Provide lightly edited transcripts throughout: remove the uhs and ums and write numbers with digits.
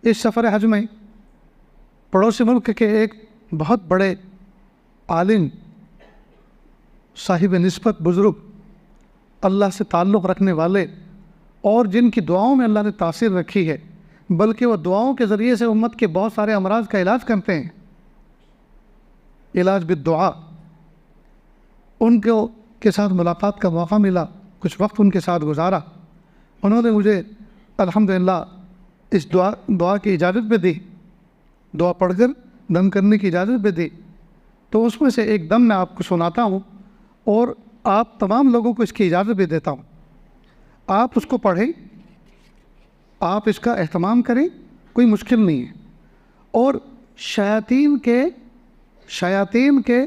اس سفر حج میں پڑوسی ملک کے ایک بہت بڑے عالم، صاحب نسبت، بزرگ، اللہ سے تعلق رکھنے والے، اور جن کی دعاؤں میں اللہ نے تاثیر رکھی ہے، بلکہ وہ دعاؤں کے ذریعے سے امت کے بہت سارے امراض کا علاج کرتے ہیں، علاج بالدعا۔ ان کے ساتھ ملاقات کا موقع ملا، کچھ وقت ان کے ساتھ گزارا، انہوں نے مجھے الحمدللہ اس دعا کی اجازت بھی دی، دعا پڑھ کر دم کرنے کی اجازت بھی دی۔ تو اس میں سے ایک دم میں آپ کو سناتا ہوں، اور آپ تمام لوگوں کو اس کی اجازت بھی دیتا ہوں۔ آپ اس کو پڑھیں، آپ اس کا اہتمام کریں، کوئی مشکل نہیں ہے۔ اور شیاطین کے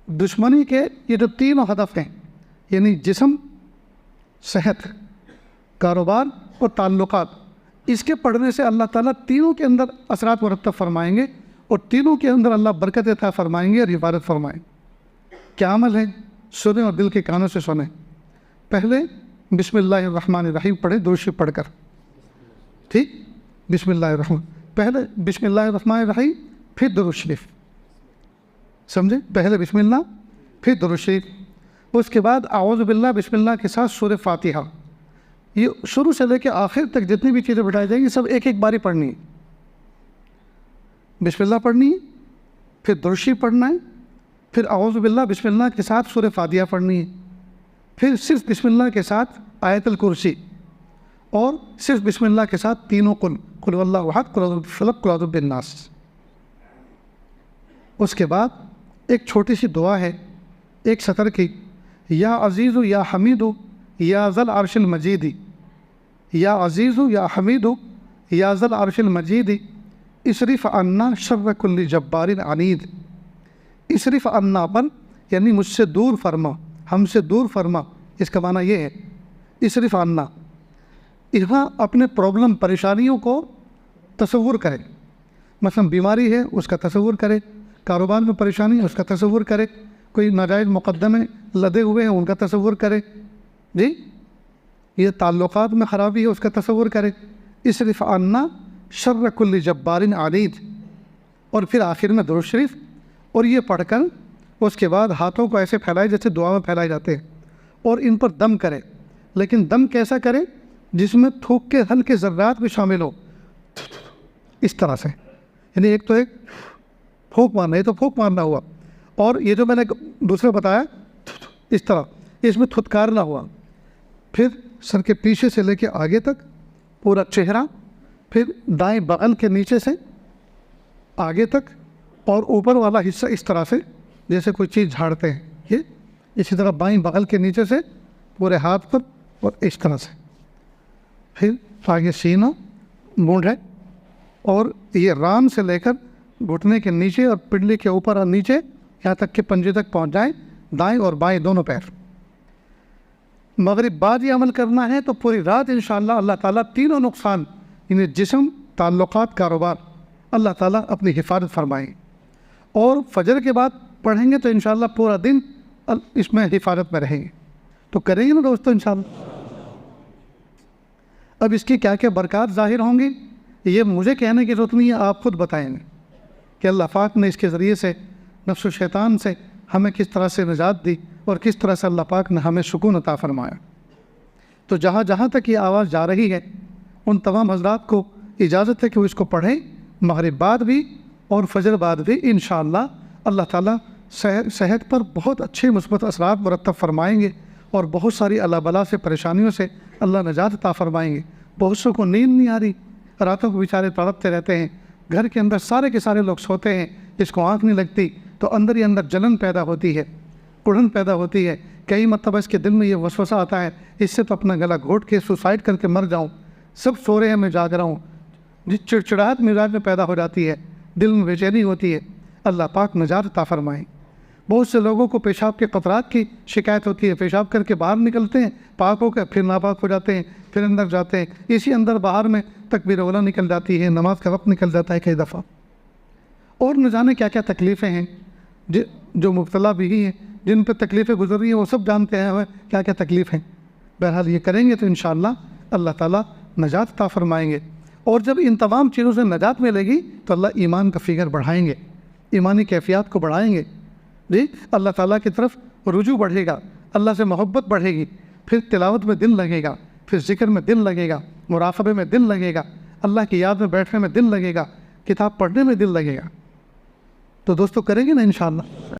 دشمنی کے یہ جو تینوں ہدف ہیں، یعنی جسم، صحت، کاروبار اور تعلقات، اس کے پڑھنے سے اللہ تعالیٰ تینوں کے اندر اثرات مرتب فرمائیں گے، اور تینوں کے اندر اللہ برکت عطا فرمائیں گے اور حفاظت فرمائیں گے۔ کیا عمل ہے؟ سنیں اور دل کے کانوں سے سنیں۔ پہلے بسم اللہ الرحمن الرحیم پڑھیں، درود شریف پڑھ کر، ٹھیک؟ بسم اللہ الرحمن، پہلے بسم اللہ الرحمن الرحیم، پھر درود شریف، سمجھے؟ پہلے بسم اللہ، پھر درود شریف، اس کے بعد اعوذ باللہ بسم اللہ کے ساتھ سورہ فاتحہ۔ یہ شروع سے لے کے آخر تک جتنی بھی چیزیں بتائی جائیں گی سب ایک ایک باری پڑھنی ہے۔ بسم اللہ پڑھنی ہے، پھر درود شریف پڑھنا ہے، پھر اعوذ باللہ بسم اللہ کے ساتھ سورہ فاتحہ پڑھنی ہے، پھر صرف بسم اللہ کے ساتھ آیت الکرسی، اور صرف بسم اللہ کے ساتھ تینوں قل هو اللہ احد، قل اعوذ برب الفلق، قل اعوذ برب الناس۔ اس کے بعد ایک چھوٹی سی دعا ہے، ایک سطر کی، یا عزیز یا حمید یا ذل عرش المجید، یا عزیز یا حمید یا ذل عرش المجید، اصرف عنا شر کل جبار عنید۔ اصرف عنا پر یعنی مجھ سے دور فرما، ہم سے دور فرما، اس کا معنی یہ ہے اصرف عنا، یہاں اپنے پرابلم، پریشانیوں کو تصور کرے، مثلا بیماری ہے اس کا تصور کرے، کاروبار میں پریشانی ہے اس کا تصور کرے، کوئی ناجائز مقدمے لدے ہوئے ہیں ان کا تصور کرے، جی یہ تعلقات میں خرابی ہے اس کا تصور کرے، اصرف عنا شر کل جبار عنید، اور پھر آخر میں درود شریف، اور یہ پڑھ کر اس کے بعد ہاتھوں کو ایسے پھیلائے جیسے دعا میں پھیلائے جاتے ہیں، اور ان پر دم کرے، لیکن دم کیسا کرے؟ جس میں تھوک کے ہلکے ذرات بھی شامل ہو، اس طرح سے، یعنی ایک تو ایک پھونک مارنا، یہ تو پھونک مارنا ہوا، اور یہ جو میں نے دوسرا بتایا اس طرح، اس میں تھتکارنا ہوا، پھر سر کے پیچھے سے لے کے آگے تک پورا چہرہ، پھر دائیں بغل کے نیچے سے آگے تک، اور اوپر والا حصہ اس طرح سے جیسے کوئی چیز جھاڑتے ہیں، یہ اسی طرح بائیں بغل کے نیچے سے پورے ہاتھ پر، اور اس طرح سے، پھر آگے سینہ، مونڈھ ہے، اور یہ ران سے لے کر گھٹنے کے نیچے اور پنڈلی کے اوپر اور نیچے یہاں تک کہ پنجے تک پہنچ جائیں، دائیں اور بائیں دونوں پیر۔ مغرب بعد یہ عمل کرنا ہے تو پوری رات انشاءاللہ اللہ تعالیٰ تینوں نقصان، یعنی جسم، تعلقات، کاروبار، اللہ تعالیٰ اپنی حفاظت فرمائیں، اور فجر کے بعد پڑھیں گے تو انشاءاللہ پورا دن اس میں حفاظت میں رہیں گے۔ تو کریں گے نا دوستو انشاءاللہ؟ اب اس کی کیا کیا برکات ظاہر ہوں گی یہ مجھے کہنے کی ضرورت نہیں ہے، آپ خود بتائیں گے کہ اللہ پاک نے اس کے ذریعے سے نفس و شیطان سے ہمیں کس طرح سے نجات دی، اور کس طرح سے اللہ پاک نے ہمیں سکون عطا فرمایا۔ تو جہاں جہاں تک یہ آواز جا رہی ہے ان تمام حضرات کو اجازت ہے کہ وہ اس کو پڑھیں، مغرب بعد بھی اور فجر بعد بھی، انشاءاللہ اللہ تعالیٰ صحت پر بہت اچھے مثبت اثرات مرتب فرمائیں گے، اور بہت ساری اللہ بلا سے، پریشانیوں سے اللہ نجات عطا فرمائیں گے۔ بہت سو کو نیند نہیں آ رہی، راتوں کو بیچارے تڑپتے رہتے ہیں، گھر کے اندر سارے کے سارے لوگ سوتے ہیں، اس کو آنکھ نہیں لگتی تو اندر ہی اندر جلن پیدا ہوتی ہے، اڑن پیدا ہوتی ہے، کئی مرتبہ اس کے دل میں یہ وسوسہ آتا ہے اس سے تو اپنا گلا گھوٹ کے سوسائڈ کر کے مر جاؤں، سب سو رہے ہیں میں جاگ رہا ہوں، جس چڑچڑاہٹ مزاج میں پیدا ہو جاتی ہے، دل میں بے چینی ہوتی ہے، اللہ پاک نجات عطا فرمائیں۔ بہت سے لوگوں کو پیشاب کے قطرات کی شکایت ہوتی ہے، پیشاب کر کے باہر نکلتے ہیں، پاک ہو کے پھر ناپاک ہو جاتے ہیں، پھر اندر جاتے ہیں، اسی اندر باہر میں تکبیر اولیٰ نکل جاتی ہے، نماز کا وقت نکل جاتا ہے کئی دفعہ، اور نہ جانے کیا کیا تکلیفیں ہیں جو مبتلا بھی ہیں، جن پہ تکلیفیں گزر رہی ہیں وہ سب جانتے ہیں ہمیں کیا کیا تکلیف ہیں۔ بہرحال یہ کریں گے تو انشاءاللہ اللہ تعالیٰ نجات عطا فرمائیں گے، اور جب ان تمام چیزوں سے نجات ملے گی تو اللہ ایمان کا فگر بڑھائیں گے، ایمانی کیفیات کو بڑھائیں گے، جی اللہ تعالیٰ کی طرف رجوع بڑھے گا، اللہ سے محبت بڑھے گی، پھر تلاوت میں دل لگے گا، پھر ذکر میں دل لگے گا، مراقبے میں دل لگے گا، اللہ کی یاد میں بیٹھنے میں دل لگے گا، کتاب پڑھنے میں دل لگے گا۔ تو دوستو کریں گے نا انشاءاللہ؟